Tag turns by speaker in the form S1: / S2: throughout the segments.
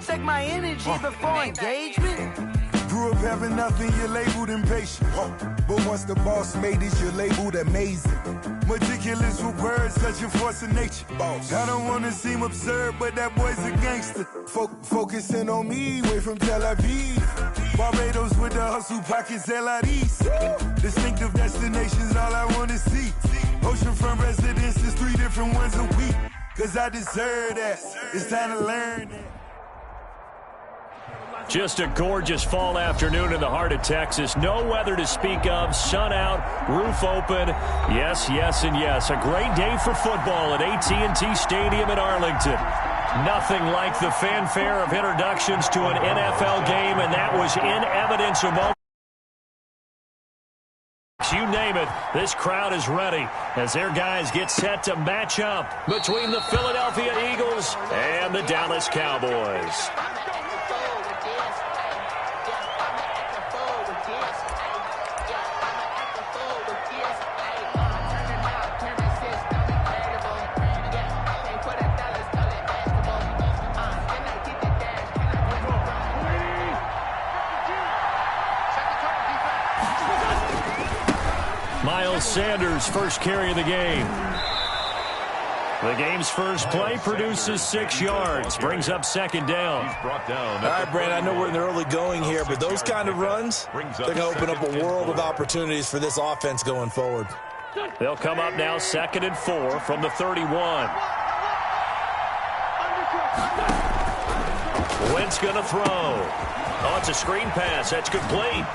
S1: check my energy before engagement.
S2: Grew up having nothing, you're labeled impatient. But once the boss made it, you're labeled amazing. Meticulous with words, such a force of nature. I don't want to seem absurd, but that boy's a gangster. Focusing on me, way from Tel Aviv. Barbados with the hustle pockets, LIDs. Distinctive destinations, all I want to see. Oceanfront residences, 3 different ones a week. Cause I deserve that. It's time to learn that.
S3: Just a gorgeous fall afternoon in the heart of Texas. No weather to speak of. Sun out, roof open. Yes, yes, and yes. A great day for football at AT&T Stadium in Arlington. Nothing like the fanfare of introductions to an NFL game, and that was in evidence of moments. You name it, this crowd is ready as their guys get set to match up between the Philadelphia Eagles and the Dallas Cowboys. Miles Sanders, first carry of the game. The game's first play produces 6 yards, brings up second down.
S4: All right, Brandon, I know we're in the early going here, but those kind of runs, they're going to open up a world of opportunities for this offense going forward.
S3: They'll come up now 2nd and 4 from the 31. Wentz going to throw. Oh, it's a screen pass. That's complete.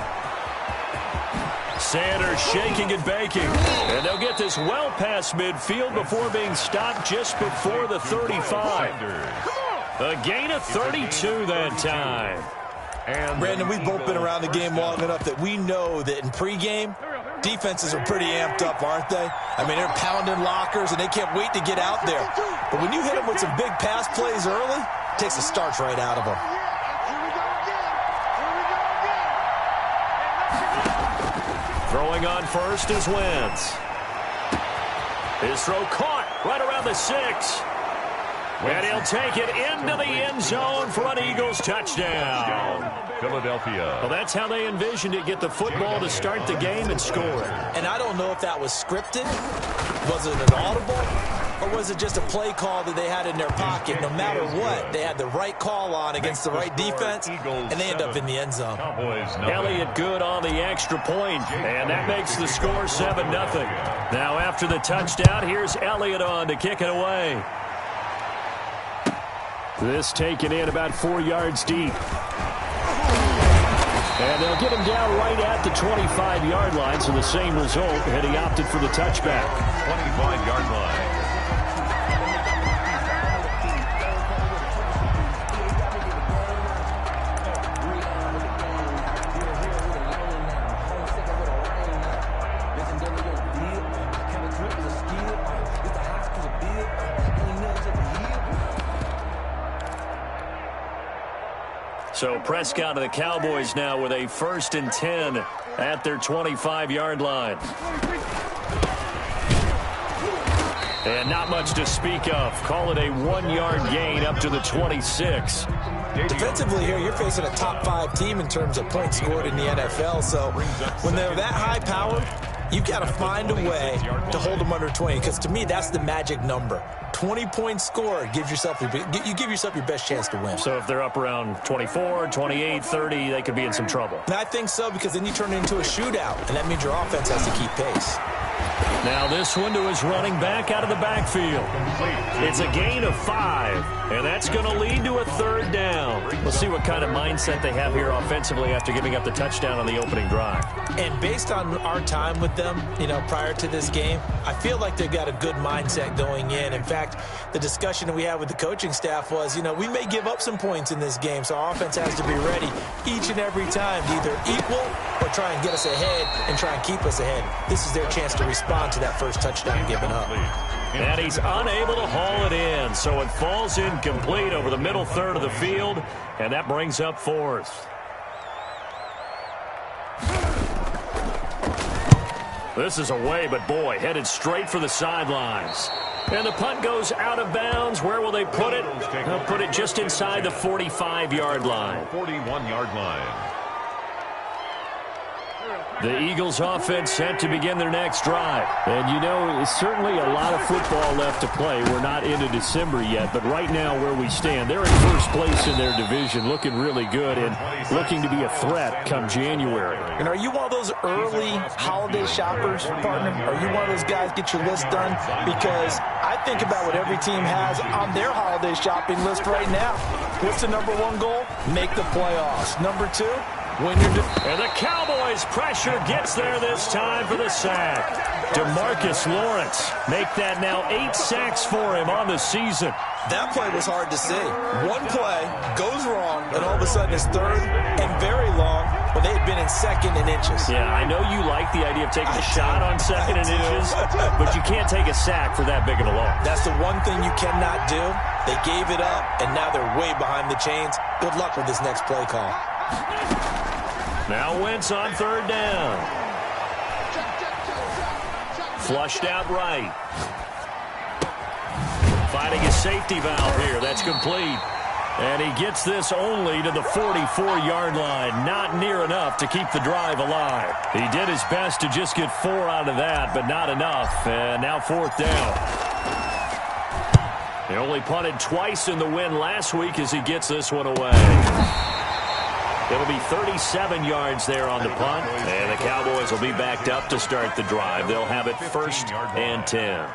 S3: Sanders shaking and baking. And they'll get this well past midfield before being stopped just before the 35. A gain of 32 that time.
S4: And Brandon, we've both been around the game long enough that we know that in pregame, defenses are pretty amped up, aren't they? I mean, they're pounding lockers, and they can't wait to get out there. But when you hit them with some big pass plays early, it takes the starch right out of them.
S3: Throwing on first is Wentz. His throw caught right around the 6. And he'll take it into the end zone for an Eagles touchdown.
S4: Philadelphia.
S3: Well, that's how they envisioned it, get the football to start the game and score.
S4: And I don't know if that was scripted. Was it an audible? Or was it just a play call that they had in their pocket? No matter what, they had the right call on against the right defense, and they end up in the end zone.
S3: Elliott good on the extra point, and that makes the score 7-0. Now after the touchdown, here's Elliott on to kick it away. This taken in about 4 yards deep. And they'll get him down right at the 25-yard line, so the same result, and he opted for the touchback.
S4: 25-yard line.
S3: So Prescott of the Cowboys now with a 1st and 10 at their 25-yard line. And not much to speak of. Call it a 1-yard gain up to the 26.
S4: Defensively here, you're facing a top 5 team in terms of points scored in the NFL. So when they're that high powered, you've got to find a way to hold them under 20. Because to me, that's the magic number. 20-point score gives yourself you give yourself your best chance to win.
S3: So if they're up around 24, 28, 30, they could be in some trouble.
S4: And I think so, because then you turn it into a shootout, and that means your offense has to keep pace.
S3: Now this one to his running back out of the backfield. It's a gain of 5, and that's going to lead to a 3rd down. We'll see what kind of mindset they have here offensively after giving up the touchdown on the opening drive.
S4: And based on our time with them, prior to this game, I feel like they've got a good mindset going in. In fact, the discussion that we had with the coaching staff was, we may give up some points in this game, so our offense has to be ready each and every time to either equal or try and get us ahead and try and keep us ahead. This is their chance to respond to that first touchdown given up.
S3: And he's unable to haul it in, so it falls incomplete over the middle third of the field, and that brings up 4th. This is away, but boy, headed straight for the sidelines. And the punt goes out of bounds. Where will they put it? They'll put it just inside the 45-yard line.
S5: 41-yard line.
S3: The Eagles offense set to begin their next drive. And, you know, it's certainly a lot of football left to play. We're not into December yet, but right now where we stand, they're in first place in their division, looking really good and looking to be a threat come January.
S4: And are you one of those early holiday shoppers, partner? Are you one of those guys get your list done? Because I think about what every team has on their holiday shopping list right now. What's the number one goal? Make the playoffs. Number two? And
S3: the Cowboys' pressure gets there this time for the sack. DeMarcus Lawrence make that now 8 sacks for him on the season.
S4: That play was hard to see. One play goes wrong, and all of a sudden it's third and very long when they had been in second and inches.
S3: Yeah, I know you like the idea of taking a shot on second and inches, but you can't take a sack for that big of a loss.
S4: That's the one thing you cannot do. They gave it up, and now they're way behind the chains. Good luck with this next play call.
S3: Now Wentz on third down. Flushed out right. Finding a safety valve here. That's complete. And he gets this only to the 44-yard line. Not near enough to keep the drive alive. He did his best to just get 4 out of that, but not enough. And now fourth down. He only punted twice in the win last week as he gets this one away. It'll be 37 yards there on the punt, and the Cowboys will be backed up to start the drive. They'll have it 1st and 10.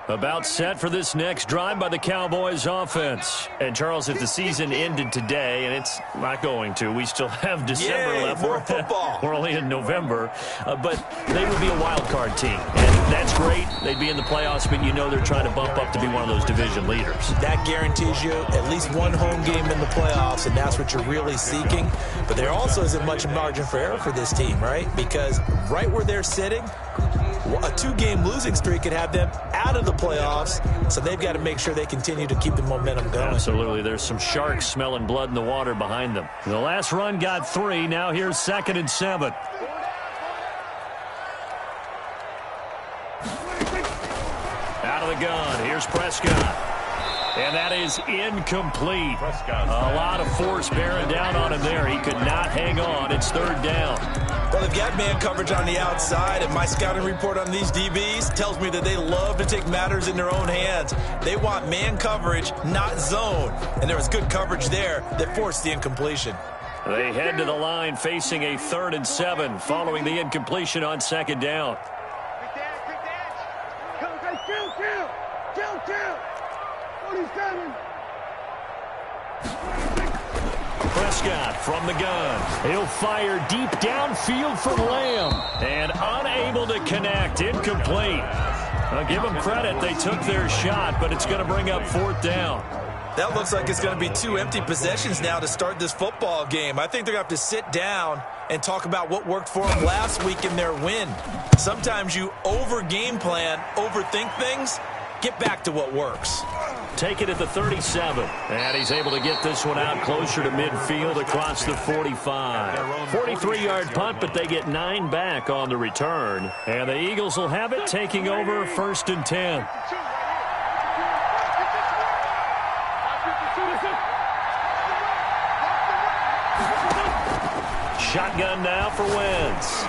S3: About set for this next drive by the Cowboys offense. And, Charles, if the season ended today, and it's not going to, we still have December left.
S4: More football.
S3: We're only in November. But they would be a wild card team. And that's great. They'd be in the playoffs, but you know they're trying to bump up to be one of those division leaders.
S4: That guarantees you at least one home game in the playoffs, and that's what you're really seeking. But there also isn't much margin for error for this team, right? Because right where they're sitting, a 2-game losing streak could have them out of the playoffs, so they've got to make sure they continue to keep the momentum going.
S3: Absolutely. There's some sharks smelling blood in the water behind them. The last run got 3. Now here's 2nd and 7. Out of the gun. Here's Prescott. And that is incomplete. A lot of force bearing down on him there. He could not hang on. It's 3rd down.
S4: Well, they've got man coverage on the outside, and my scouting report on these DBs tells me that they love to take matters in their own hands. They want man coverage, not zone. And there was good coverage there that forced the incompletion.
S3: They head to the line facing a 3rd and 7 following the incompletion on 2nd down. Prescott from the gun. He'll fire deep downfield for Lamb. And unable to connect. Incomplete. I'll give them credit. They took their shot, but it's going to bring up 4th down.
S4: That looks like it's going to be 2 empty possessions now to start this football game. I think they're going to have to sit down and talk about what worked for them last week in their win. Sometimes you over-game plan, overthink things. Get back to what works.
S3: Take it at the 37. And he's able to get this one out closer to midfield across the 45. 43-yard punt, but they get 9 back on the return. And the Eagles will have it, taking over 1st and 10. Shotgun now for Wentz.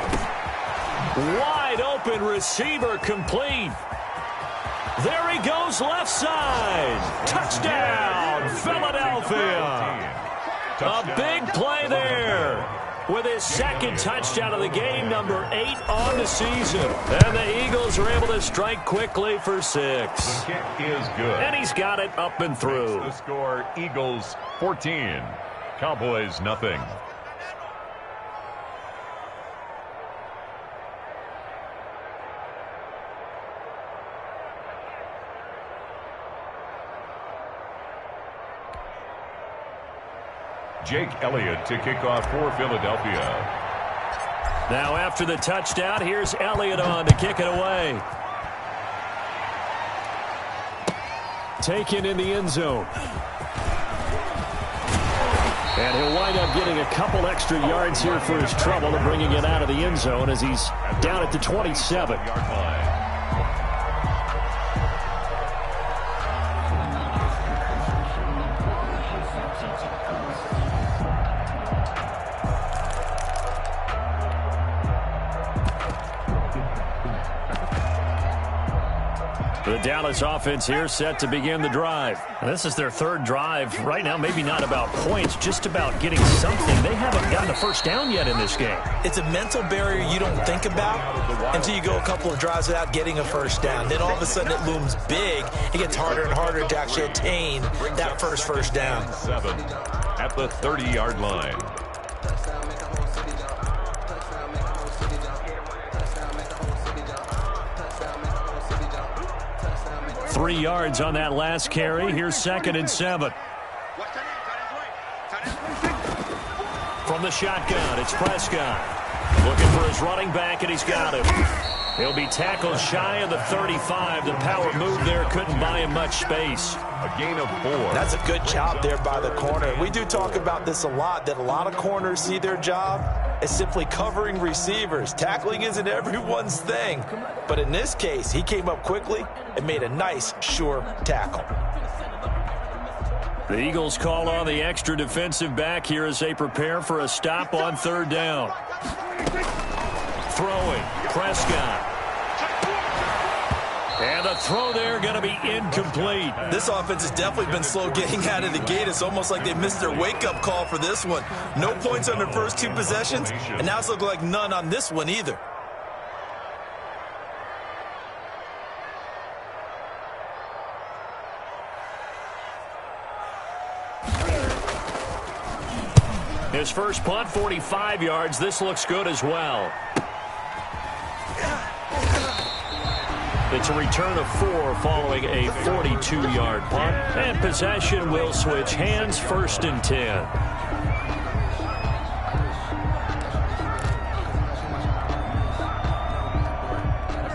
S3: Wide open receiver complete. There he goes left side. Touchdown, Philadelphia. A big play there with his 2nd touchdown of the game, number 8 on the season. And the Eagles are able to strike quickly for 6.
S5: The kick is good.
S3: And he's got it up and through.
S5: The score, Eagles 14, Cowboys nothing. Jake Elliott to kick off for Philadelphia.
S3: Now after the touchdown, here's Elliott on to kick it away. Taken in the end zone. And he'll wind up getting a couple extra yards here for his trouble and bringing it out of the end zone as he's down at the 27. The Dallas offense here set to begin the drive. And this is their third drive. Right now, maybe not about points, just about getting something. They haven't gotten a first down yet in this game.
S4: It's a mental barrier you don't think about until you go a couple of drives without getting a first down. Then all of a sudden it looms big. It gets harder and harder to actually attain that first down.
S5: 7 at the 30-yard line.
S3: 3 yards on that last carry. Here's 2nd and 7. From the shotgun, it's Prescott. Looking for his running back, and he's got him. He'll be tackled shy of the 35. The power move there couldn't buy him much space.
S5: A gain of 4.
S4: That's a good job there by the corner. We do talk about this a lot, that a lot of corners see their job as simply covering receivers. Tackling isn't everyone's thing. But in this case, he came up quickly and made a nice, sure tackle.
S3: The Eagles call on the extra defensive back here as they prepare for a stop on 3rd down. Throwing, Prescott. And the throw there going to be incomplete.
S4: This offense has definitely been slow getting out of the gate. It's almost like they missed their wake-up call for this one. No points on their first 2 possessions, and now it's looking like none on this one either.
S3: His first punt, 45 yards. This looks good as well. It's a return of 4 following a 42-yard punt. And possession will switch hands, 1st and 10.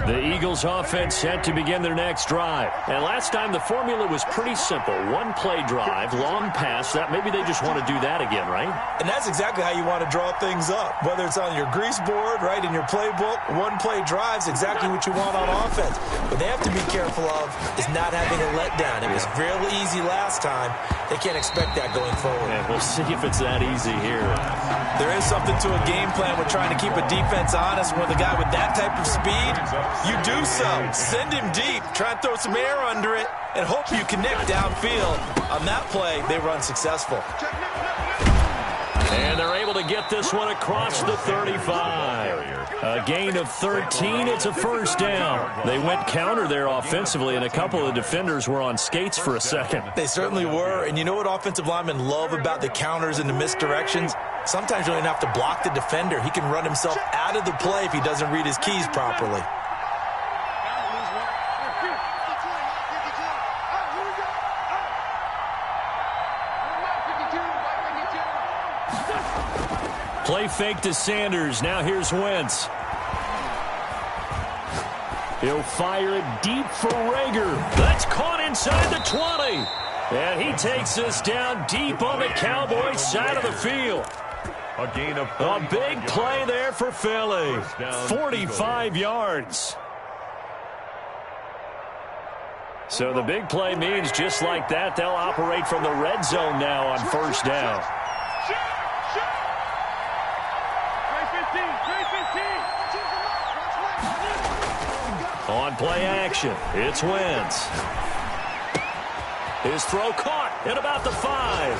S3: The Eagles offense set to begin their next drive. And last time the formula was pretty simple. 1-play drive, long pass. That maybe they just want to do that again, right?
S4: And that's exactly how you want to draw things up. Whether it's on your grease board, right, in your playbook, 1-play drives exactly what you want on offense. What they have to be careful of is not having a letdown. It was real easy last time. They can't expect that going forward.
S3: And we'll see if it's that easy here.
S4: There is something to a game plan with trying to keep a defense honest. With a guy with that type of speed, you do so. Send him deep. Try and throw some air under it and hope you connect downfield. On that play, they were unsuccessful.
S3: And they're able to get this one across the 35. A gain of 13. It's a 1st down. They went counter there offensively, and a couple of defenders were on skates for a second.
S4: They certainly were. And you know what offensive linemen love about the counters and the misdirections? Sometimes you don't even have to block the defender. He can run himself out of the play if he doesn't read his keys properly.
S3: Play fake to Sanders. Now here's Wentz. He'll fire it deep for Rager. That's caught inside the 20. And he takes this down deep on the Cowboys side of the field.
S5: A gain of
S3: a big play there for Philly. 45 yards. So the big play means just like that, they'll operate from the red zone now on 1st down. On play action, it's Wentz. His throw caught at about the 5.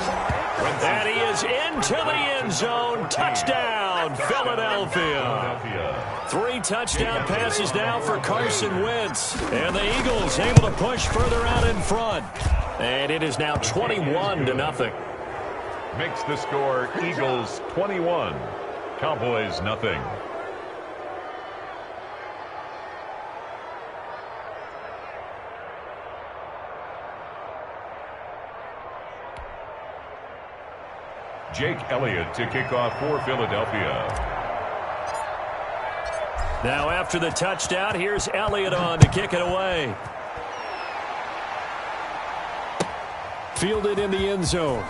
S3: And he is into the end zone. Touchdown, Philadelphia. 3 touchdown passes now for Carson Wentz. And the Eagles able to push further out in front. And it is now 21-0.
S5: Makes the score Eagles 21, Cowboys nothing. Jake Elliott to kick off for Philadelphia.
S3: Now after the touchdown, here's Elliott on to kick it away. Fielded in the end zone.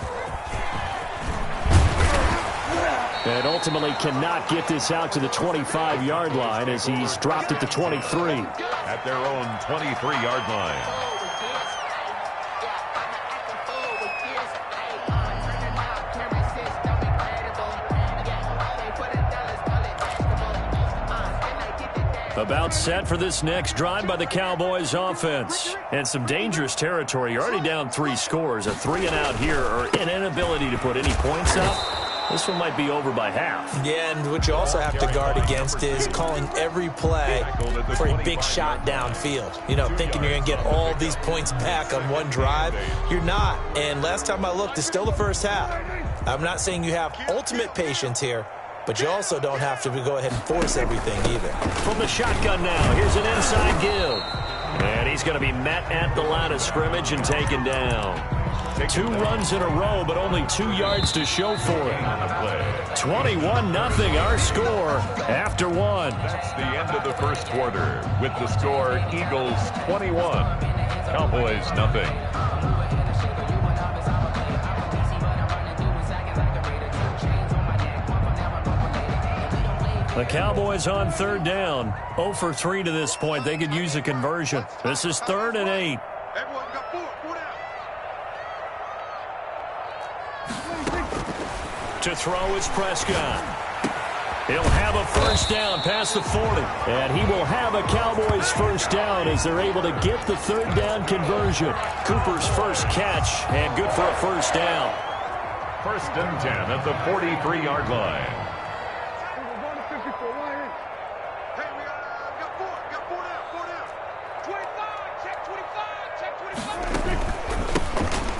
S3: And ultimately cannot get this out to the 25-yard line as he's dropped at the 23.
S5: At their own 23-yard line.
S3: About set for this next drive by the Cowboys offense. And some dangerous territory. You're already down 3 scores. A 3-and-out here or an inability to put any points up. This one might be over by half.
S4: Yeah, and what you also have to guard against is calling every play for a big shot downfield. You know, thinking you're going to get all these points back on one drive. You're not. And last time I looked, it's still the first half. I'm not saying you have ultimate patience here, but you also don't have to go ahead and force everything either.
S3: From the shotgun now, here's an inside give. And he's going to be met at the line of scrimmage and taken down. 2 runs in a row, but only 2 yards to show for it. 21-0 our score after 1.
S5: That's the end of the first quarter with the score Eagles 21, Cowboys 0.
S3: The Cowboys on 3rd down. 0 for 3 to this point. They could use a conversion. This is 3rd and 8. To throw is Prescott. He'll have a first down past the 40. And he will have a Cowboys first down as they're able to get the 3rd down conversion. Cooper's first catch and good for a first down.
S5: 1st and 10 at the 43-yard line.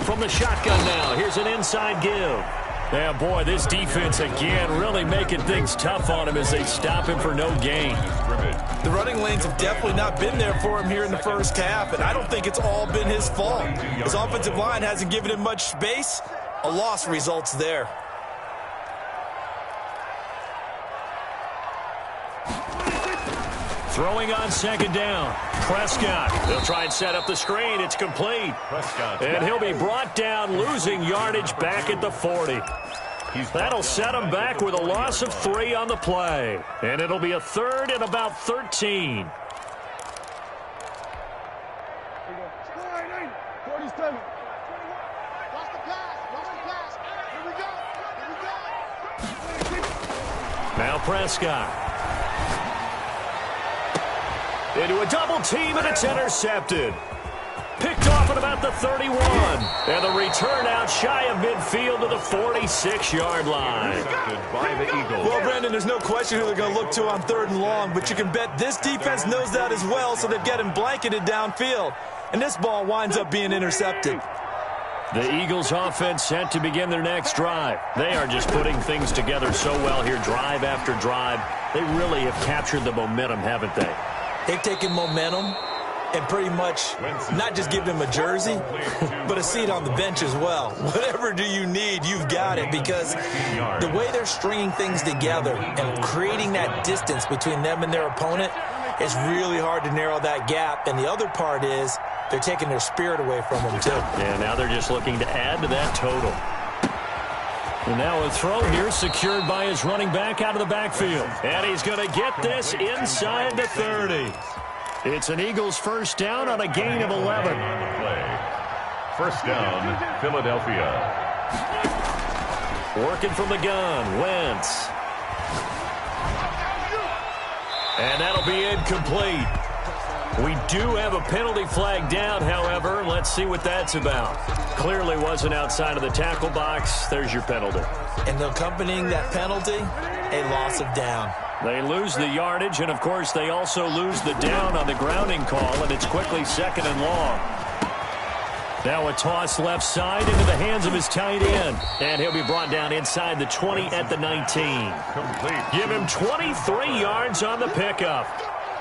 S3: From the shotgun now, here's an inside give. Yeah, boy, this defense again really making things tough on him as they stop him for no gain.
S4: The running lanes have definitely not been there for him here in the first half, and I don't think it's all been his fault. His offensive line hasn't given him much space. A loss results there.
S3: Throwing on 2nd down. Prescott. They'll try and set up the screen. It's complete.
S5: Prescott.
S3: And he'll be brought down, losing yardage back at the 40. That'll set him back with a loss of 3 on the play. And it'll be a 3rd and about 13. Now Prescott. Into a double team, and it's intercepted. Picked off at about the 31. And the return out shy of midfield to the 46-yard line.
S5: By the Eagles.
S4: Well, Brandon, there's no question who they're going to look to on 3rd and long, but you can bet this defense knows that as well, so they've got him blanketed downfield. And this ball winds up being intercepted.
S3: The Eagles offense set to begin their next drive. They are just putting things together so well here, drive after drive. They really have captured the momentum, haven't they?
S4: They've taken momentum and pretty much not just given him a jersey, but a seat on the bench as well. Whatever do you need, you've got it, because the way they're stringing things together and creating that distance between them and their opponent, it's really hard to narrow that gap. And the other part is they're taking their spirit away from them, too.
S3: And now they're just looking to add to that total. And now a throw here secured by his running back out of the backfield. And he's going to get this inside the 30. It's an Eagles first down on a gain of 11.
S5: First down, Philadelphia.
S3: Working from the gun, Wentz. And that'll be incomplete. We do have a penalty flag down, however. Let's see what that's about. Clearly wasn't outside of the tackle box. There's your penalty.
S4: And accompanying that penalty, a loss of down.
S3: They lose the yardage, and, of course, they also lose the down on the grounding call, and it's quickly 2nd and long. Now a toss left side into the hands of his tight end. And he'll be brought down inside the 20 at the 19.
S5: Complete.
S3: Give him 23 yards on the pickup.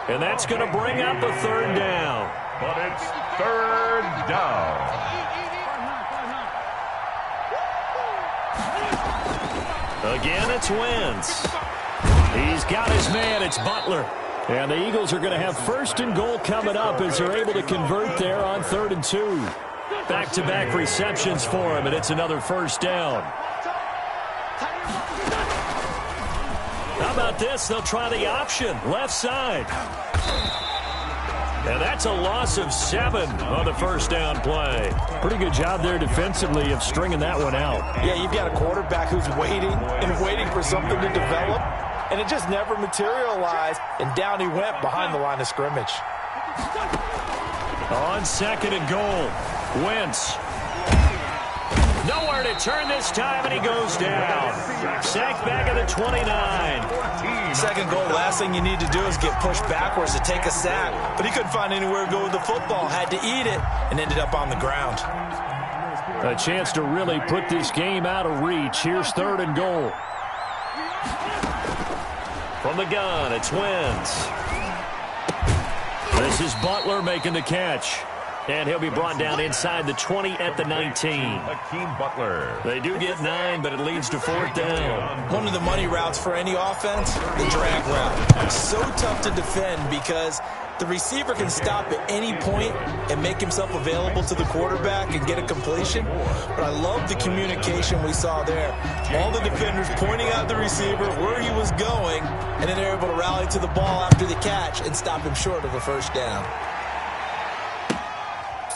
S3: And that's going to bring up a 3rd down.
S5: But it's 3rd down.
S3: Again, it's Wentz. He's got his man. It's Butler. And the Eagles are going to have 1st and goal coming up as they're able to convert there on 3rd and 2. Back-to-back receptions for him, and it's another first down. this? They'll try the option. Left side. And that's a loss of 7 on the first down play. Pretty good job there defensively of stringing that one out.
S4: Yeah, you've got a quarterback who's waiting and waiting for something to develop, and it just never materialized, and down he went behind the line of scrimmage.
S3: On 2nd and goal, Wentz. Nowhere to turn this time, and he goes down. Sacked back at the 29.
S4: 2nd goal, last thing you need to do is get pushed backwards to take a sack. But he couldn't find anywhere to go with the football, had to eat it, and ended up on the ground.
S3: A chance to really put this game out of reach. Here's 3rd and goal. From the gun, it's Wentz. This is Butler making the catch. And he'll be brought down inside the 20 at the 19.
S5: Hakeem Butler.
S3: They do get 9, but it leads to 4th down.
S4: One of the money routes for any offense, the drag route. So tough to defend because the receiver can stop at any point and make himself available to the quarterback and get a completion. But I love the communication we saw there. All the defenders pointing out the receiver where he was going, and then they're able to rally to the ball after the catch and stop him short of a first down.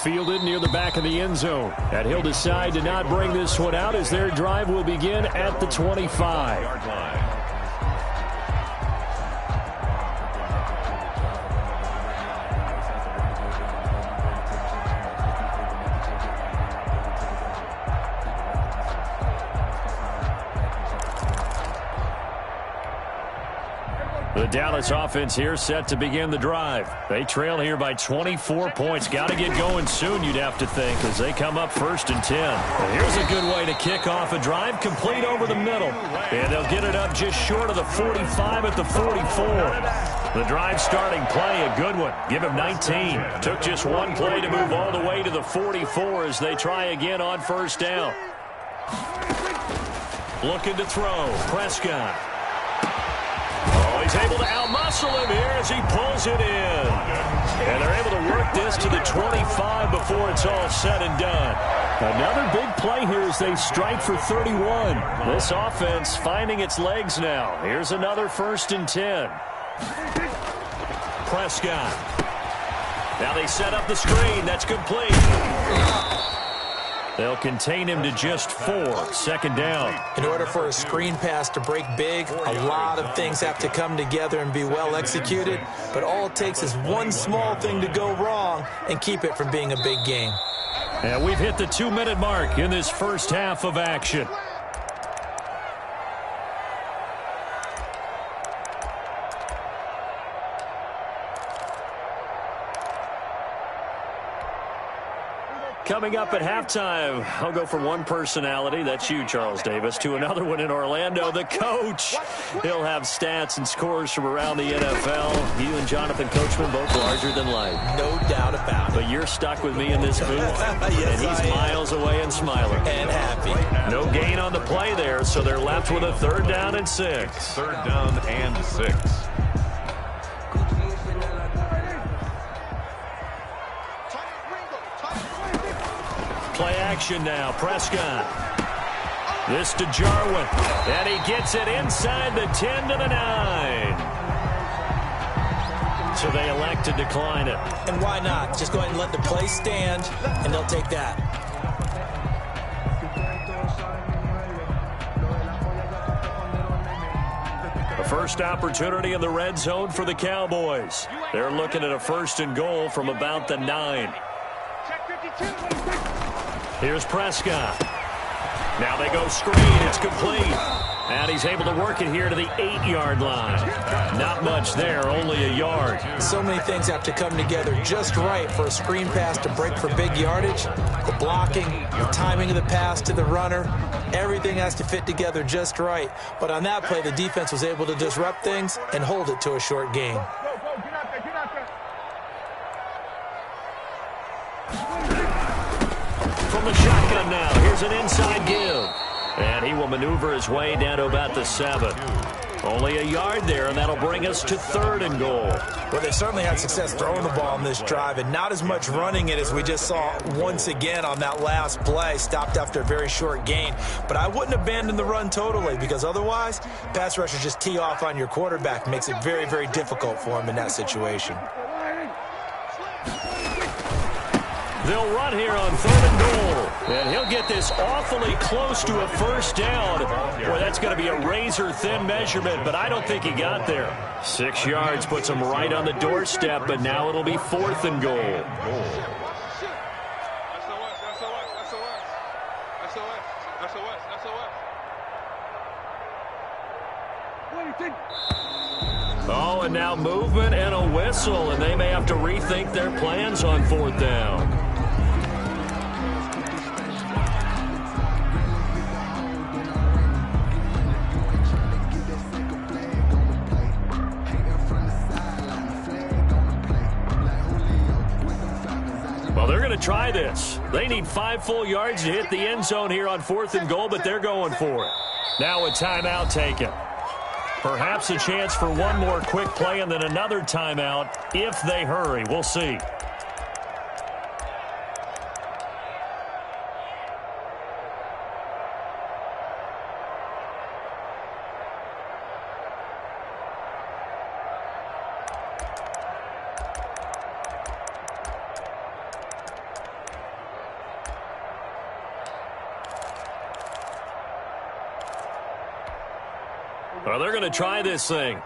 S3: Fielded near the back of the end zone. And he'll decide to not bring this one out as their drive will begin at the 25. The Dallas offense here set to begin the drive. They trail here by 24 points. Got to get going soon, you'd have to think, as they come up 1st and 10. And here's a good way to kick off a drive, complete over the middle. And they'll get it up just short of the 45 at the 44. The drive starting play, a good one. Give him 19. Took just one play to move all the way to the 44 as they try again on 1st down. Looking to throw. Prescott. He's able to outmuscle him here as he pulls it in. And they're able to work this to the 25 before it's all said and done. Another big play here as they strike for 31. This offense finding its legs now. Here's another 1st and 10. Prescott. Now they set up the screen. That's complete. They'll contain him to just 4. 2nd down.
S4: In order for a screen pass to break big, a lot of things have to come together and be well executed. But all it takes is one small thing to go wrong and keep it from being a big game.
S3: And we've hit the 2-minute mark in this first half of action. Coming up at halftime, I'll go from one personality, that's you, Charles Davis, to another one in Orlando, the coach. He'll have stats and scores from around the NFL. You and Jonathan Coachman both larger than life.
S4: No doubt about it.
S3: But you're stuck with me in this booth,
S4: yes,
S3: and he's miles away and smiling.
S4: And happy.
S3: No gain on the play there, so they're left with a 3rd down and 6.
S5: 3rd down and 6.
S3: Play action now. Prescott. This to Jarwin. And he gets it inside the 10 to the 9. So they elect to decline it.
S4: And why not? Just go ahead and let the play stand, and they'll take that.
S3: A first opportunity in the red zone for the Cowboys. They're looking at a 1st and goal from about the 9. Here's Prescott. Now they go screen. It's complete. And he's able to work it here to the 8-yard line. Not much there, only a yard.
S4: So many things have to come together just right for a screen pass to break for big yardage. The blocking, the timing of the pass to the runner, everything has to fit together just right. But on that play, the defense was able to disrupt things and hold it to a short gain.
S3: From the shotgun now, here's an inside give. And he will maneuver his way down to about the 7. Only a yard there, and that'll bring us to 3rd and goal.
S4: Well, they certainly had success throwing the ball on this drive, and not as much running it as we just saw once again on that last play. Stopped after a very short gain. But I wouldn't abandon the run totally, because otherwise, pass rushers just tee off on your quarterback. Makes it very, very difficult for him in that situation.
S3: They'll run here on 3rd and goal. And he'll get this awfully close to a first down. Boy, that's going to be a razor-thin measurement, but I don't think he got there. 6 yards puts him right on the doorstep, but now it'll be 4th and goal. Oh, and now movement and a whistle, and they may have to rethink their plans on 4th down. Well, they're going to try this. They need 5 full yards to hit the end zone here on 4th and goal, but they're going for it. Now a timeout taken. Perhaps a chance for one more quick play and then another timeout if they hurry. We'll see. Well, they're going to try this thing.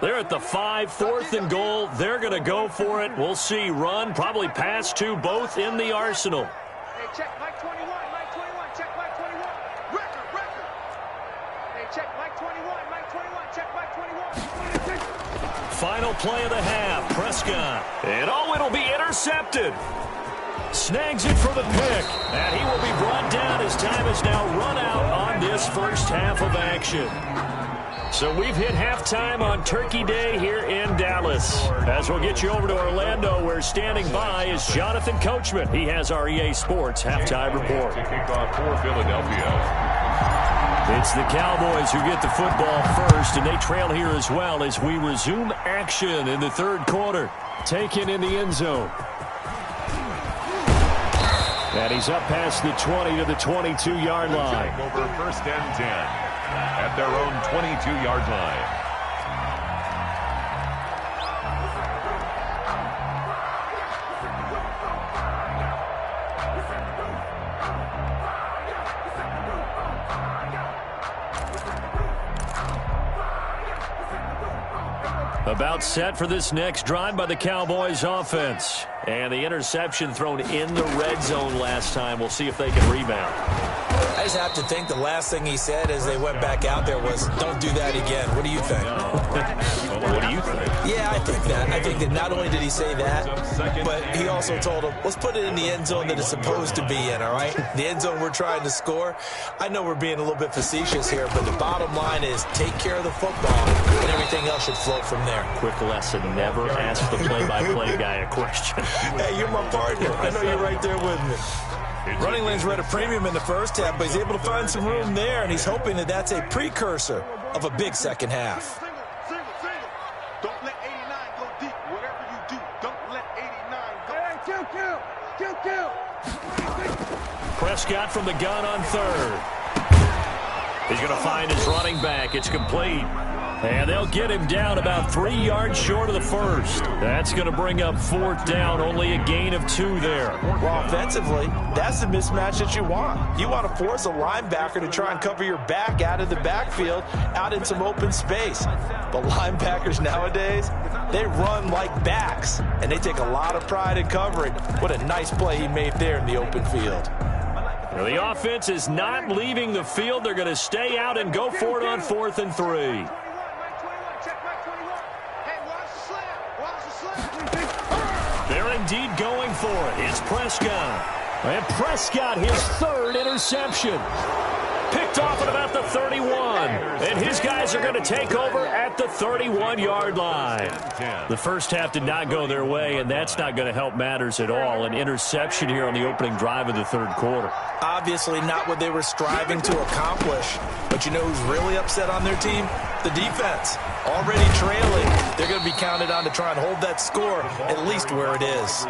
S3: They're at the 5, 4th and goal. They're going to go for it. We'll see. Run, probably pass to both in the arsenal.
S6: Hey, check Mike 21, Mike 21, check Mike 21. Record. Hey, check Mike 21, Mike 21, check Mike 21.
S3: Final play of the half. Prescott. And it'll be intercepted. Snags it for the pick. And he will be brought down as time is now run out on this first half of action. So we've hit halftime on Turkey Day here in Dallas. As we'll get you over to Orlando, where standing by is Jonathan Coachman. He has our EA Sports halftime report.
S5: To kick off for Philadelphia.
S3: It's the Cowboys who get the football first, and they trail here as well as we resume action in the 3rd quarter. Taken in the end zone. And he's up past the 20 to the 22-yard line.
S5: Over 1st and 10 at their own 22-yard line.
S3: About set for this next drive by the Cowboys offense. And the interception thrown in the red zone last time. We'll see if they can rebound.
S4: I just have to think the last thing he said as they went back out there was, don't do that again. What do you think?
S3: What do you think?
S4: Yeah, I think that. I think that not only did he say that, but he also told him, let's put it in the end zone that it's supposed to be in, all right? The end zone we're trying to score. I know we're being a little bit facetious here, but the bottom line is take care of the football, and everything else should float from there.
S3: Quick lesson, never ask the play-by-play guy a question.
S4: Hey, you're my partner. I know you're right there with me. Running lanes were at a premium in the first half, but he's able to find some room there, and he's hoping that that's a precursor of a big second half.
S6: Single. Don't let 89 go deep. Whatever you do, don't let 89 go. Hey, kill.
S3: Prescott from the gun on 3rd. He's going to find his running back. It's complete. And they'll get him down about 3 yards short of the first. That's going to bring up 4th down, only a gain of 2 there.
S4: Well, offensively, that's the mismatch that you want. You want to force a linebacker to try and cover your back out of the backfield, out in some open space. But linebackers nowadays, they run like backs, and they take a lot of pride in covering. What a nice play he made there in the open field.
S3: Now, the offense is not leaving the field. They're going to stay out and go for it on 4th and 3. They're indeed going for it. It's Prescott. And Prescott, his 3rd interception. Picked off at about the 31. And his guys are going to take over at the 31-yard line. The first half did not go their way, and that's not going to help matters at all. An interception here on the opening drive of the 3rd quarter.
S4: Obviously not what they were striving to accomplish. But you know who's really upset on their team? the defense. Already trailing. They're going to be counted on to try and hold that score at least where it is.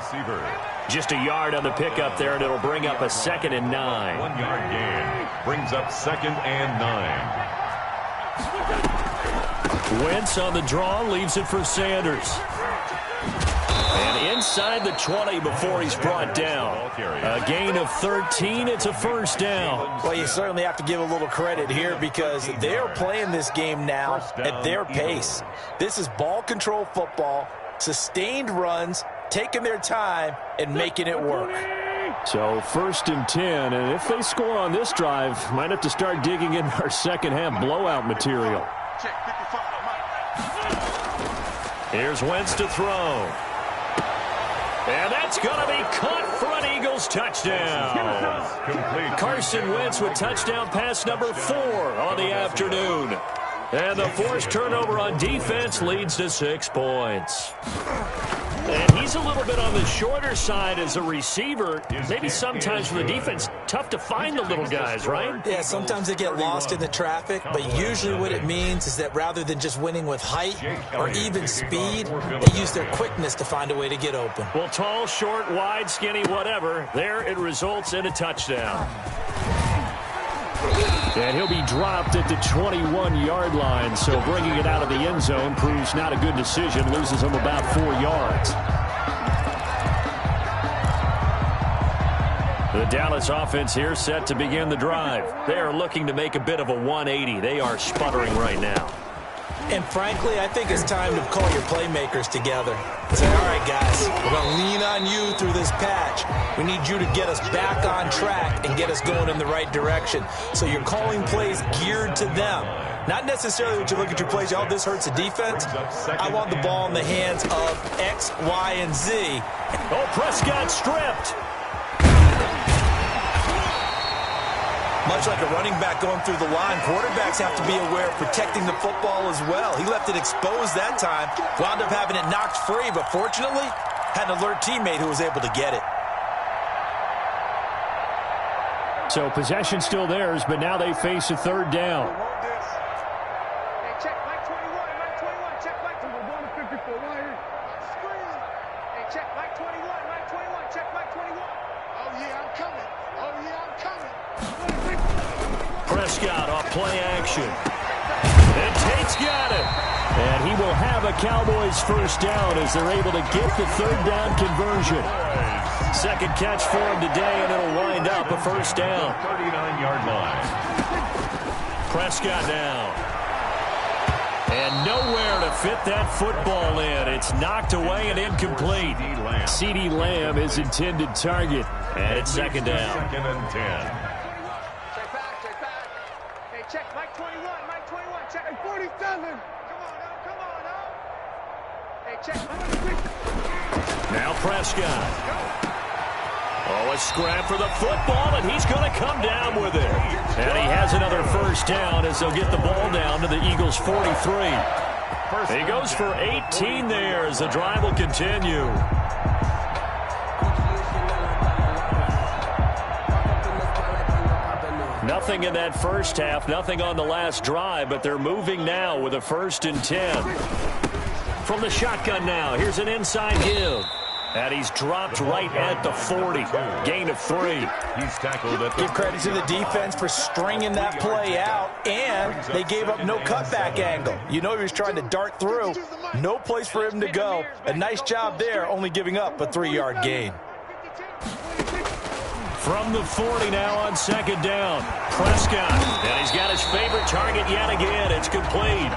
S3: Just a yard on the pickup there, and it'll bring up a 2nd and 9.
S5: 1 yard gain brings up 2nd and 9.
S3: Wentz on the draw, leaves it for Sanders. And inside the 20 before he's brought down. A gain of 13. It's a first down.
S4: Well, you certainly have to give a little credit here because they're playing this game now at their pace. This is ball control football, sustained runs, taking their time, and making it work.
S3: So 1st and 10, and if they score on this drive, might have to start digging in our second half blowout material. Here's Wentz to throw. And that's going to be caught for an Eagles touchdown. Carson Wentz with touchdown pass number 4 on the afternoon. And the forced turnover on defense leads to 6 points. And he's a little bit on the shorter side as a receiver. Maybe sometimes for the defense, tough to find the little guys, right?
S4: Yeah, sometimes they get lost in the traffic, but usually what it means is that rather than just winning with height or even speed, they use their quickness to find a way to get open.
S3: Well, tall, short, wide, skinny, whatever, there it results in a touchdown. And he'll be dropped at the 21-yard line, so bringing it out of the end zone proves not a good decision, loses him about 4 yards. The Dallas offense here set to begin the drive. They are looking to make a bit of a 180. They are sputtering right now.
S4: And frankly, I think it's time to call your playmakers together. Say, all right, guys, we're going to lean on you through this patch. We need you to get us back on track and get us going in the right direction. So you're calling plays geared to them. Not necessarily when you look at your plays, oh, this hurts the defense. I want the ball in the hands of X, Y, and Z.
S3: Oh, Prescott stripped.
S4: Much like a running back going through the line, quarterbacks have to be aware of protecting the football as well. He left it exposed that time, wound up having it knocked free, but fortunately, had an alert teammate who was able to get it.
S3: So possession still theirs, but now they face a 3rd down.
S6: Hey, check Mike 21, Mike 21, check Mike 21. Hey, check Mike 21, Mike 21, check Mike 21. Oh, yeah, I'm coming. Oh, yeah, I'm coming.
S3: Prescott off play action. And Tate's got it. And he will have a Cowboys first down as they're able to get the 3rd down conversion. 2nd catch for him today, and it'll wind up a first down.
S5: 39-yard line.
S3: Prescott down. And nowhere to fit that football in. It's knocked away and incomplete. CeeDee Lamb is intended target. And it's 2nd down.
S5: 2nd and 10.
S6: Hey, check Mike 21, Mike 21, check 47. Come on now. Hey, check Mike 26.
S3: Now Prescott. Oh, a scrap for the football, and he's going to come down with it. And he has another first down as they'll get the ball down to the Eagles' 43. He goes for 18 there as the drive will continue. Nothing in that first half, nothing on the last drive, but they're moving now with a 1st and 10. From the shotgun now, here's an inside give. And he's dropped right at the 40. Gain of 3.
S5: He's tackled at the
S4: Give credit to the defense for stringing that play out, and they gave up no cutback angle. You know he was trying to dart through. No place for him to go. A nice job there, only giving up a 3-yard gain.
S3: From the 40 now on 2nd down. Prescott. And he's got his favorite target yet again. It's complete.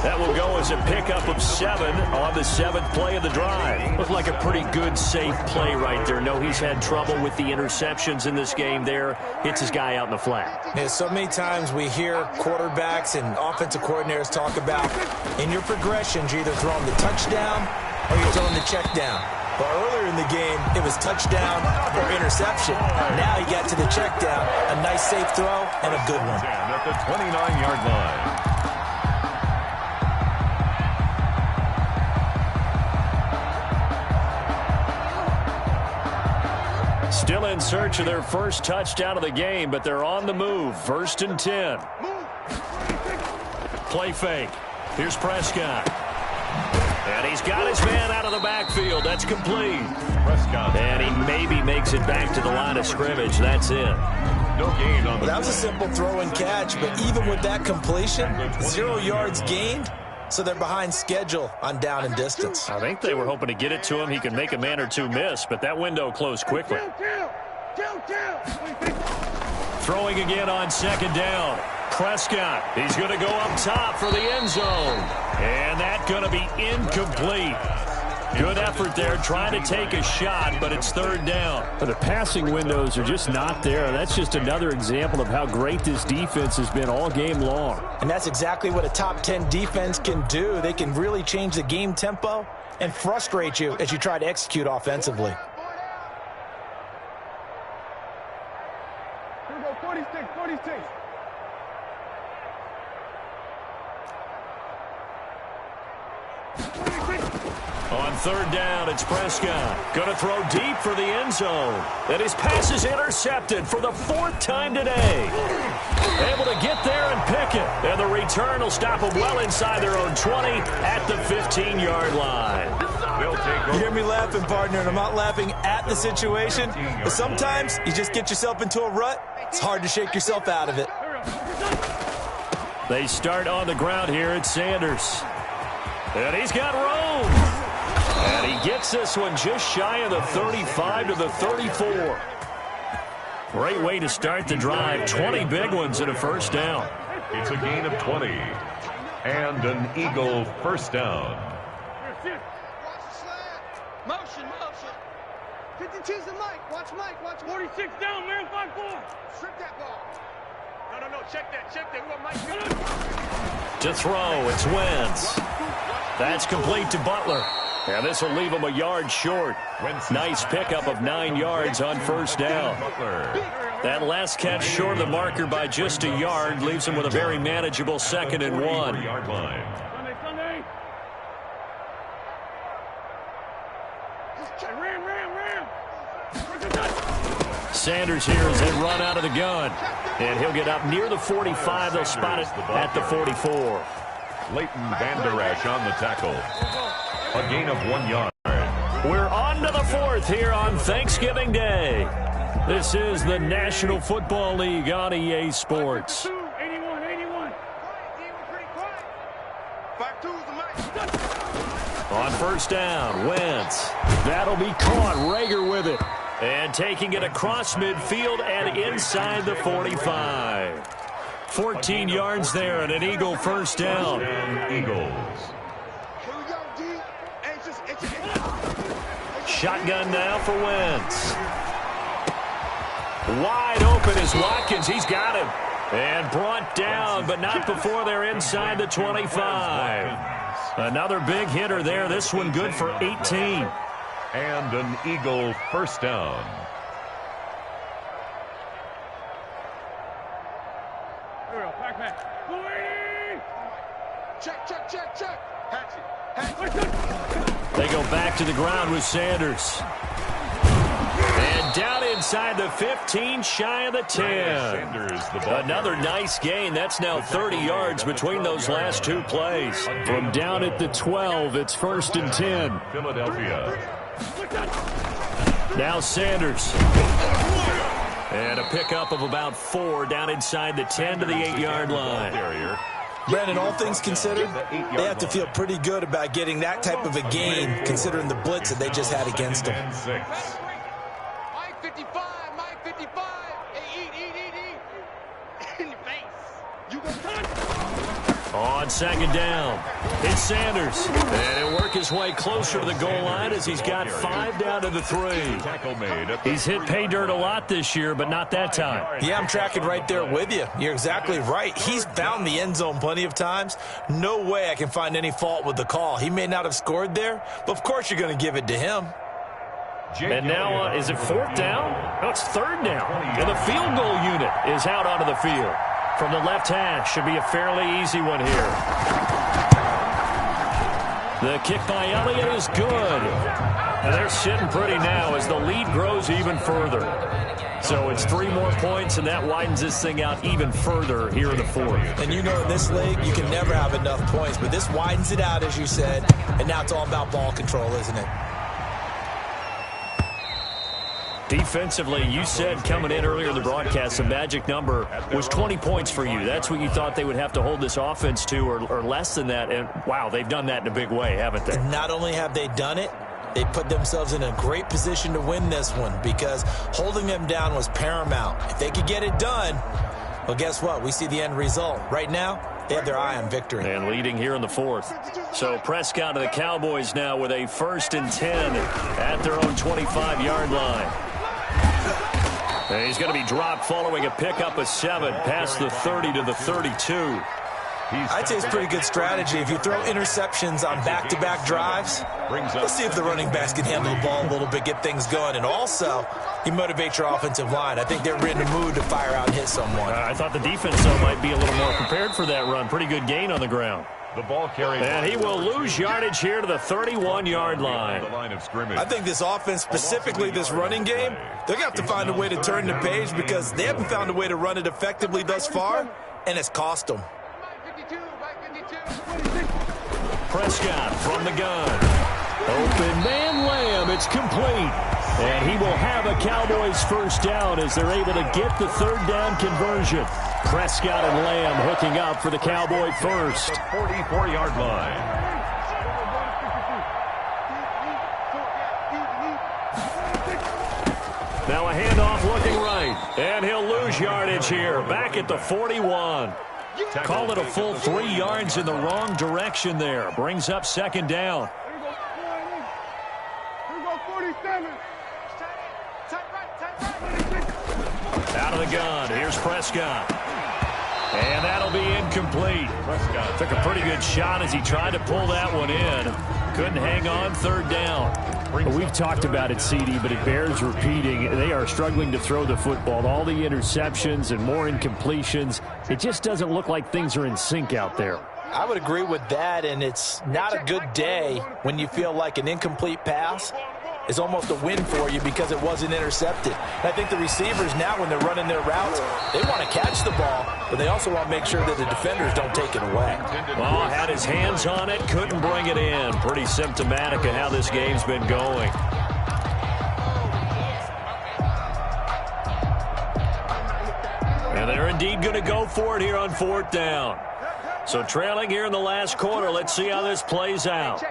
S3: That will go as a pickup of 7 on the 7th play of the drive. Looked like a pretty good, safe play right there. No, he's had trouble with the interceptions in this game there. Hits his guy out in the flat.
S4: Yeah, so many times we hear quarterbacks and offensive coordinators talk about in your progressions, you're either throwing the touchdown or you're throwing the check down. But earlier in the game, it was touchdown or interception. Now he got to the check down. A nice safe throw and a good one.
S5: At the 29-yard line.
S3: Still in search of their first touchdown of the game, but they're on the move. 1st and 10. Play fake. Here's Prescott. And he's got his man out of the backfield. That's complete.
S5: Prescott.
S3: And he maybe makes it back to the line of scrimmage. That's it.
S5: No gain on the
S4: That was a simple throw and catch, but even with that completion, 0 yards gained, so they're behind schedule on down and distance.
S3: I think they were hoping to get it to him. He could make a man or two miss, but that window closed quickly. Throwing again on second down. Prescott, he's going to go up top for the end zone. And that's going to be incomplete. Good effort there, trying to take a shot, but it's third down.
S7: The passing windows are just not there. That's just another example of how great this defense has been all game long.
S4: And that's exactly what a top 10 defense can do. They can really change the game tempo and frustrate you as you try to execute offensively.
S6: Here we go, 46, 46.
S3: On third down, it's Prescott. Going to throw deep for the end zone. And his pass is intercepted for the 4th time today. Able to get there and pick it. And the return will stop them well inside their own 20 at the 15-yard line.
S4: You hear me laughing, partner, and I'm not laughing at the situation. But sometimes you just get yourself into a rut. It's hard to shake yourself out of it.
S3: They start on the ground here at Sanders. And he's got room. And he gets this one just shy of the 35 to the 34. Great way to start the drive. 20 big ones and a first down.
S5: It's a gain of 20. And an Eagle first down.
S6: Motion. 52's the Mike. Watch Mike. 46 down, man. 5-4. Strip that ball. No. Check that. We want Mike.
S3: To throw, it's Wentz. That's complete to Butler. And this will leave him a yard short. Nice pickup of 9 yards on first down. That last catch short of the marker by just a yard leaves him with a very manageable 2nd and 1.
S6: Sunday. Ram.
S3: Sanders here as they run out of the gun. And he'll get up near the 45. They'll spot it at the 44.
S5: Leighton Vander Esch on the tackle. A gain of 1 yard.
S3: We're on to the 4th here on Thanksgiving Day. This is the National Football League on EA Sports.
S6: 81.
S3: On first down, Wentz. That'll be caught. Rager with it. And taking it across midfield and inside the 45. 14 yards there and an Eagle first down.
S5: Eagles.
S3: Shotgun now for Wentz. Wide open is Watkins. He's got him. And brought down, but not before they're inside the 25. Another big hitter there. This one good for 18.
S5: And an Eagle first down.
S6: Here we go. Back. 280. Check. Hatchet.
S3: They go back to the ground with Sanders. And down inside the 15, shy of the 10.
S5: Sanders, the ball.
S3: Another nice gain. That's now 30 yards between those last 2 plays. From down at the 12, it's 1st and 10.
S5: Philadelphia.
S3: Now Sanders. And a pickup of about 4 down inside the 10 to the 8-yard line.
S4: Brandon, all things considered, they have to feel pretty good about getting that type of a gain, considering the blitz that they just had against them.
S6: Mike 55. Hey, eat. In the face. You go touch.
S3: On second down, it's Sanders. And he'll work his way closer to the goal line as he's got 5 down to the 3. He's hit pay dirt a lot this year, but not that time.
S4: Yeah, I'm tracking right there with you. You're exactly right. He's found the end zone plenty of times. No way I can find any fault with the call. He may not have scored there, but of course you're going to give it to him.
S3: And now, is it 4th down? No, it's 3rd down. And the field goal unit is out onto the field. From the left hash, should be a fairly easy one here. The kick by Elliott is good. And they're sitting pretty now as the lead grows even further. So it's 3 more points, and that widens this thing out even further here in the fourth.
S4: And you know in this league, you can never have enough points, but this widens it out, as you said, and now it's all about ball control, isn't it?
S3: Defensively, you said coming in earlier in the broadcast, the magic number was 20 points for you. That's what you thought they would have to hold this offense to, or less than that. And, wow, they've done that in a big way, haven't they?
S4: And not only have they done it, they put themselves in a great position to win this one because holding them down was paramount. If they could get it done, well, guess what? We see the end result. Right now, they have their eye on victory.
S3: And leading here in the fourth. So Prescott to the Cowboys now with a 1st and 10 at their own 25-yard line. And he's going to be dropped following a pickup of 7 past the 30 to the 32.
S4: I'd say it's pretty good strategy. If you throw interceptions on back-to-back drives, let's see if the running backs can handle the ball a little bit, get things going. And also, you motivate your offensive line. I think they're in the mood to fire out and hit someone.
S3: I thought the defense, though, might be a little more prepared for that run. Pretty good gain on the ground.
S5: The ball carried.
S3: And he will lose yardage here to the 31-yard line.
S4: I think this offense, specifically this running game, they're going to have to find a way to turn the page because they haven't found a way to run it effectively thus far, and it's cost them.
S3: Prescott from the gun. Open man Lamb. It's complete. And he will have a Cowboys first down as they're able to get the 3rd down conversion. Prescott and Lamb hooking up for the Cowboy first.
S5: 44-yard line.
S3: Now a handoff looking right. And he'll lose yardage here. Back at the 41. Call it a full 3 yards in the wrong direction there. Brings up 2nd down. Out of the gun. Here's Prescott. And that'll be incomplete. Prescott took a pretty good shot as he tried to pull that one in. Couldn't hang on. 3rd down.
S7: Well, we've talked about it, CD, but it bears repeating. They are struggling to throw the football. All the interceptions and more incompletions. It just doesn't look like things are in sync out there.
S4: I would agree with that, and it's not a good day when you feel like an incomplete pass is almost a win for you because it wasn't intercepted. And I think the receivers now, when they're running their routes, they want to catch the ball, but they also want to make sure that the defenders don't take it away.
S3: Well, had his hands on it, couldn't bring it in. Pretty symptomatic of how this game's been going. And they're indeed going to go for it here on 4th down. So trailing here in the last quarter, let's see how this plays out.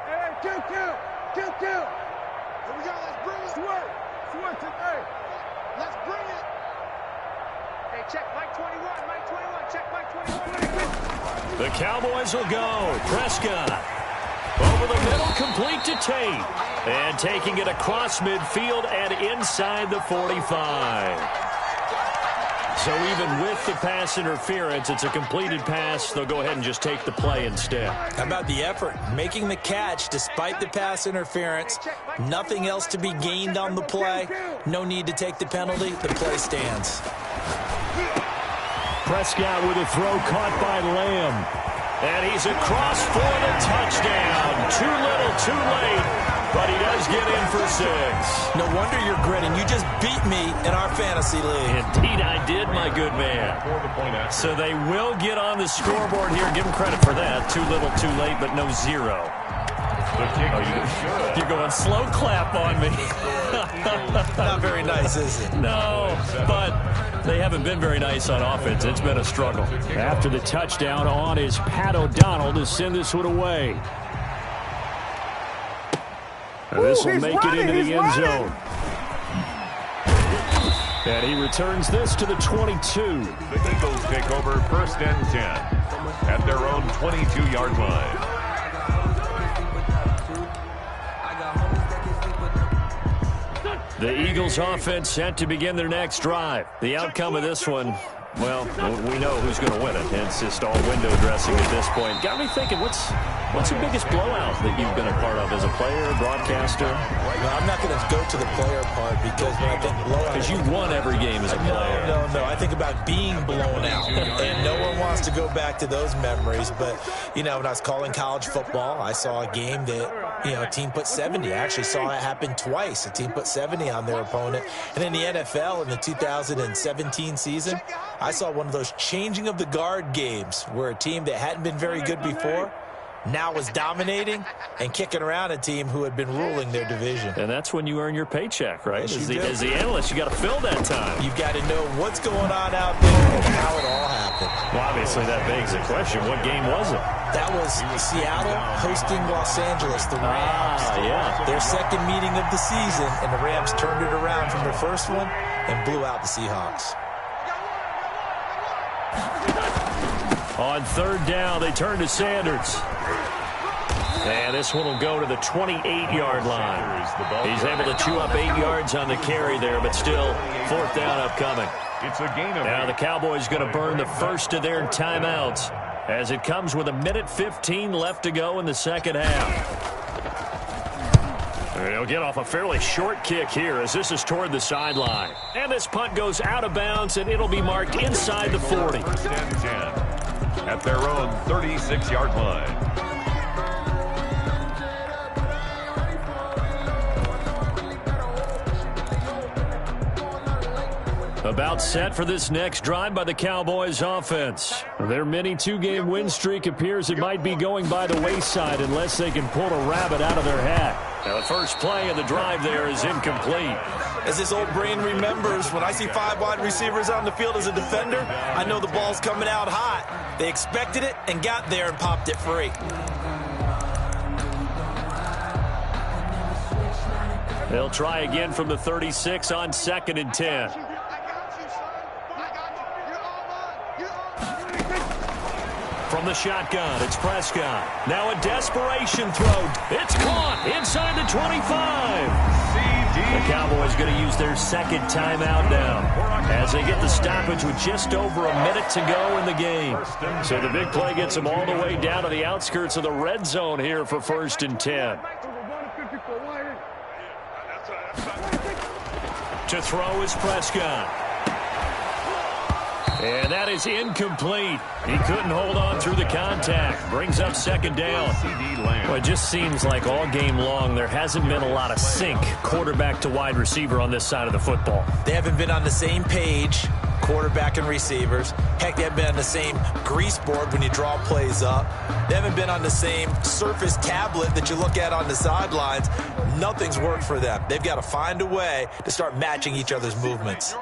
S3: The Cowboys will go. Prescott over the middle, complete to Tate. And taking it across midfield and inside the 45. So even with the pass interference, it's a completed pass. They'll go ahead and just take the play instead.
S4: How about the effort? Making the catch despite the pass interference. Nothing else to be gained on the play. No need to take the penalty. The play stands.
S3: Prescott with a throw caught by Lamb. And he's across for the touchdown. Too little, too late. But he does get in for 6.
S4: No wonder you're grinning. You just beat me in our fantasy league.
S3: Indeed I did, my good man. So they will get on the scoreboard here. Give them credit for that. Too little, too late, but no 0. You're going slow clap on me.
S4: Not very nice, is it?
S3: No, but they haven't been very nice on offense. It's been a struggle.
S7: After the touchdown, on is Pat O'Donnell to send this one away. And this will make it into the end zone. And he returns this to the 22.
S5: The Eagles take over 1st and 10 at their own 22-yard line.
S3: The Eagles offense set to begin their next drive. The outcome of this one, well, we know who's going to win it. It's just all window dressing at this point. Got me thinking, what's What's the biggest blowout that you've been a part of as a player, broadcaster?
S4: No, I'm not going to go to the player part because when I think blowout...
S3: Because you won every game as a player.
S4: No. I think about being blown out. And no one wants to go back to those memories. But, you know, when I was calling college football, I saw a game that, you know, a team put 70. I actually saw it happen twice. A team put 70 on their opponent. And in the NFL in the 2017 season, I saw one of those changing of the guard games where a team that hadn't been very good before now was dominating and kicking around a team who had been ruling their division.
S3: And that's when you earn your paycheck, right?
S4: Yes,
S3: As the analyst, you got to fill that time.
S4: You've got to know what's going on out there and how it all happened.
S3: Well, obviously, that begs the question, what game was it?
S4: That was Seattle hosting Los Angeles, the Rams.
S3: Yeah.
S4: Their second meeting of the season, and the Rams turned it around from their first one and blew out the Seahawks.
S3: On third down, they turn to Sanders. And this one will go to the 28-yard line. He's able to chew up 8 yards on the carry there, but still, fourth down upcoming.
S5: It's a gain of
S3: Now the Cowboys going to burn the first of their timeouts as it comes with 1:15 left to go in the second half. They'll get off a fairly short kick here as this is toward the sideline. And this punt goes out of bounds, and it'll be marked inside the 40.
S5: 10-10 at their own 36-yard line.
S3: About set for this next drive by the Cowboys offense. Their mini two-game win streak appears it might be going by the wayside unless they can pull a rabbit out of their hat. Now the first play of the drive there is incomplete.
S4: As this old brain remembers, when I see 5 wide receivers on the field as a defender, I know the ball's coming out hot. They expected it and got there and popped it free.
S3: They'll try again from the 36 on 2nd and 10. From the shotgun, it's Prescott. Now a desperation throw. It's caught inside the 25. The Cowboys going to use their second timeout now as they get the stoppage with just over a minute to go in the game. So the big play gets them all the way down to the outskirts of the red zone here for 1st and 10. To throw is Prescott. And that is incomplete. He couldn't hold on through the contact. Brings up 2nd down. Well, it just seems like all game long there hasn't been a lot of sync quarterback to wide receiver on this side of the football.
S4: They haven't been on the same page, quarterback and receivers. Heck, they haven't been on the same grease board when you draw plays up. They haven't been on the same Surface tablet that you look at on the sidelines. Nothing's worked for them. They've got to find a way to start matching each other's movements.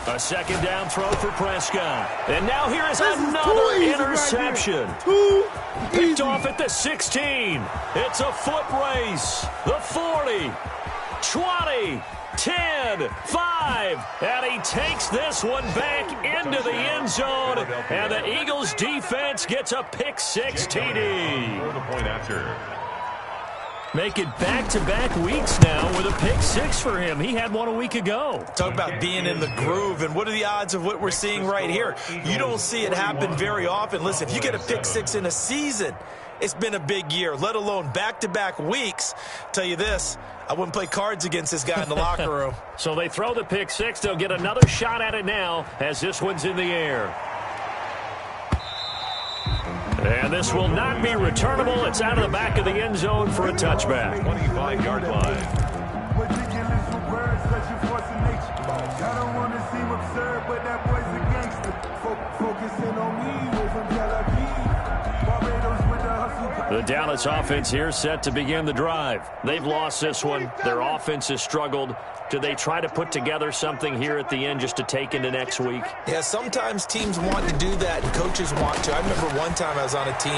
S3: A 2nd down throw for Prescott. And now here is another interception. Picked off at the 16. It's a foot race. The 40, 20, 10, 5. And he takes this one back into the end zone. And the Eagles defense gets a pick 6 TD.
S5: The point after.
S3: Make it back-to-back weeks now with a pick 6 for him. He had one a week ago.
S4: Talk about being in the groove, and what are the odds of what we're seeing right here? You don't see it happen very often. Listen, if you get a pick 6 in a season, it's been a big year, let alone back-to-back weeks. Tell you this, I wouldn't play cards against this guy in the locker room.
S3: So they throw the pick 6. They'll get another shot at it now as this one's in the air. And this will not be returnable. It's out of the back of the end zone for a touchback.
S5: 25-yard line.
S2: Ridiculous with words, such a force of nature. I don't want to seem absurd, but that boy's a gangster. Focusing on me, way from Tel Aviv. Barbados with the hustle.
S3: The Dallas offense here set to begin the drive. They've lost this one. Their offense has struggled. Do they try to put together something here at the end just to take into next week?
S4: Yeah, sometimes teams want to do that and coaches want to. I remember one time I was on a team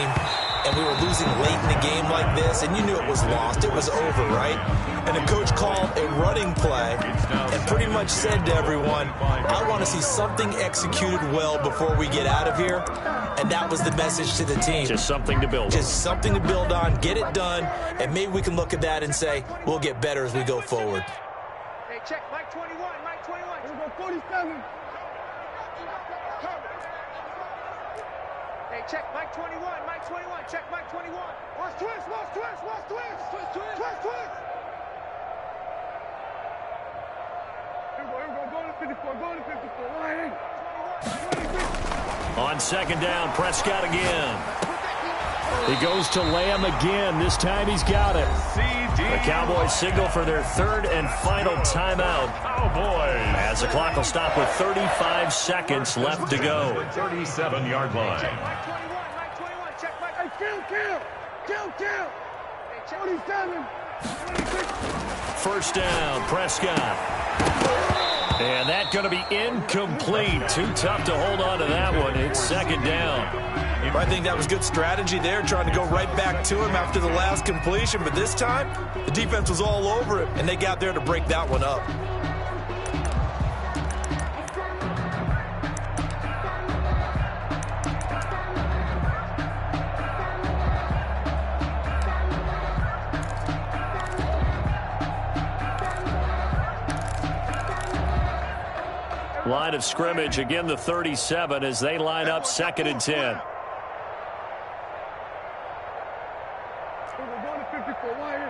S4: and we were losing late in the game like this, and you knew it was lost. It was over, right? And the coach called a running play and pretty much said to everyone, I want to see something executed well before we get out of here. And that was the message to the team.
S3: Just something to build on.
S4: Just something to build on, get it done, and maybe we can look at that and say, we'll get better as we go forward.
S6: Hey, check Mike 21, Mike 21. Here we go, 47. Hey, check Mike 21, Mike 21, check Mike 21. Watch twist, watch twist, watch twist. Twist, twist. Twist, twist. Here we go, go to 54, go to 54. Wide in.
S3: On second down, Prescott again. He goes to Lamb again. This time he's got it. The Cowboys signal for their third and final timeout. As the clock will stop with 35 seconds left to go.
S5: 37-yard line.
S6: Mike 21, Mike 21, check Mike. Hey, kill. Hey, check 27, 26.
S3: First down, Prescott. And that's going to be incomplete. Too tough to hold on to that one. It's second down.
S4: I think that was good strategy there, trying to go right back to him after the last completion. But this time, the defense was all over it, and they got there to break that one up.
S3: Line of scrimmage, again the 37 as they line up second and 10.
S6: We're going to 54, wide in.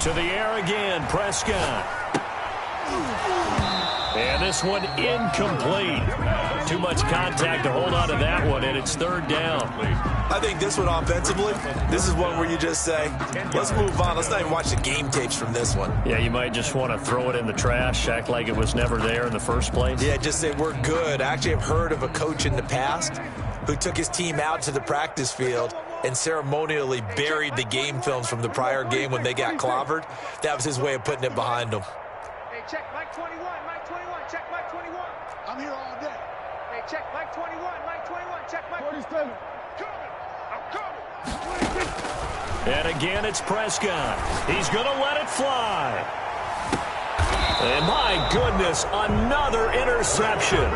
S3: To the air again, Prescott. And this one incomplete. Too much contact to hold on to that one, and it's third down.
S4: I think this one offensively, this is one where you just say, let's move on. Let's not even watch the game tapes from this one.
S3: Yeah, you might just want to throw it in the trash, act like it was never there in the first place.
S4: Yeah, just say we're good. I actually have heard of a coach in the past who took his team out to the practice field and ceremonially buried the game films from the prior game when they got clobbered. That was his way of putting it behind them.
S6: Hey, check Mike 21, Mike 21, check Mike 21. I'm here all day. Hey, check Mike 21, Mike 21, check Mike 47. I'm coming.
S3: And again, it's Prescott. He's going to let it fly. And my goodness, another interception.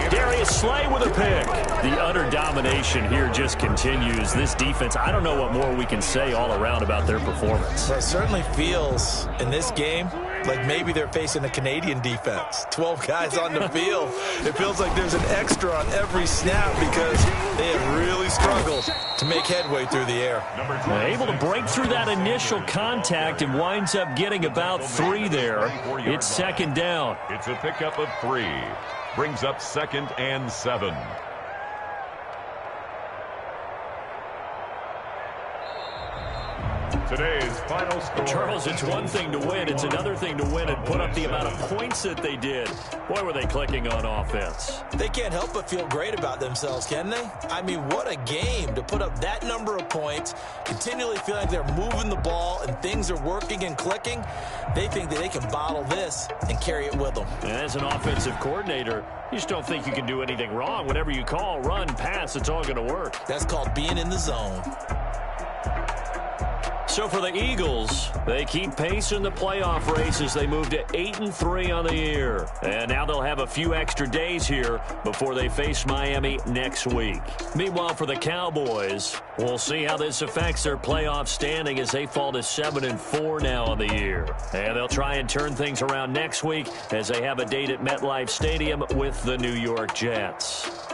S3: Darius Slay with a pick. The utter domination here just continues. This defense, I don't know what more we can say all around about their performance.
S4: Well, it certainly feels in this game like maybe they're facing a Canadian defense. 12 guys on the field. It feels like there's an extra on every snap because they have really struggled to make headway through the air.
S3: Able to break through that initial contact and winds up getting about 3 there. It's second down.
S5: It's a pickup of 3. Brings up 2nd and 7. Today's final score.
S3: Charles, it's one thing to win. It's another thing to win and put up the amount of points that they did. Boy, were they clicking on offense.
S4: They can't help but feel great about themselves, can they? I mean, what a game to put up that number of points, continually feel like they're moving the ball and things are working and clicking. They think that they can bottle this and carry it with them.
S3: And as an offensive coordinator, you just don't think you can do anything wrong. Whatever you call, run, pass, it's all going to work.
S4: That's called being in the zone.
S3: So for the Eagles, they keep pace in the playoff race as they move to 8-3 on the year. And now they'll have a few extra days here before they face Miami next week. Meanwhile, for the Cowboys, we'll see how this affects their playoff standing as they fall to 7-4 now on the year. And they'll try and turn things around next week as they have a date at MetLife Stadium with the New York Jets.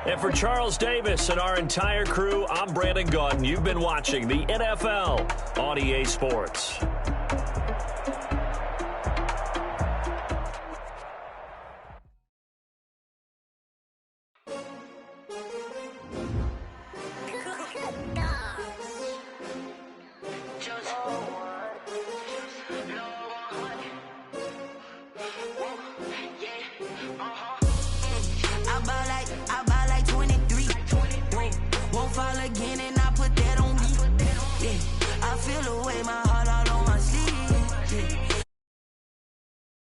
S3: And for Charles Davis and our entire crew, I'm Brandon Gaudin. You've been watching the NFL on EA Sports.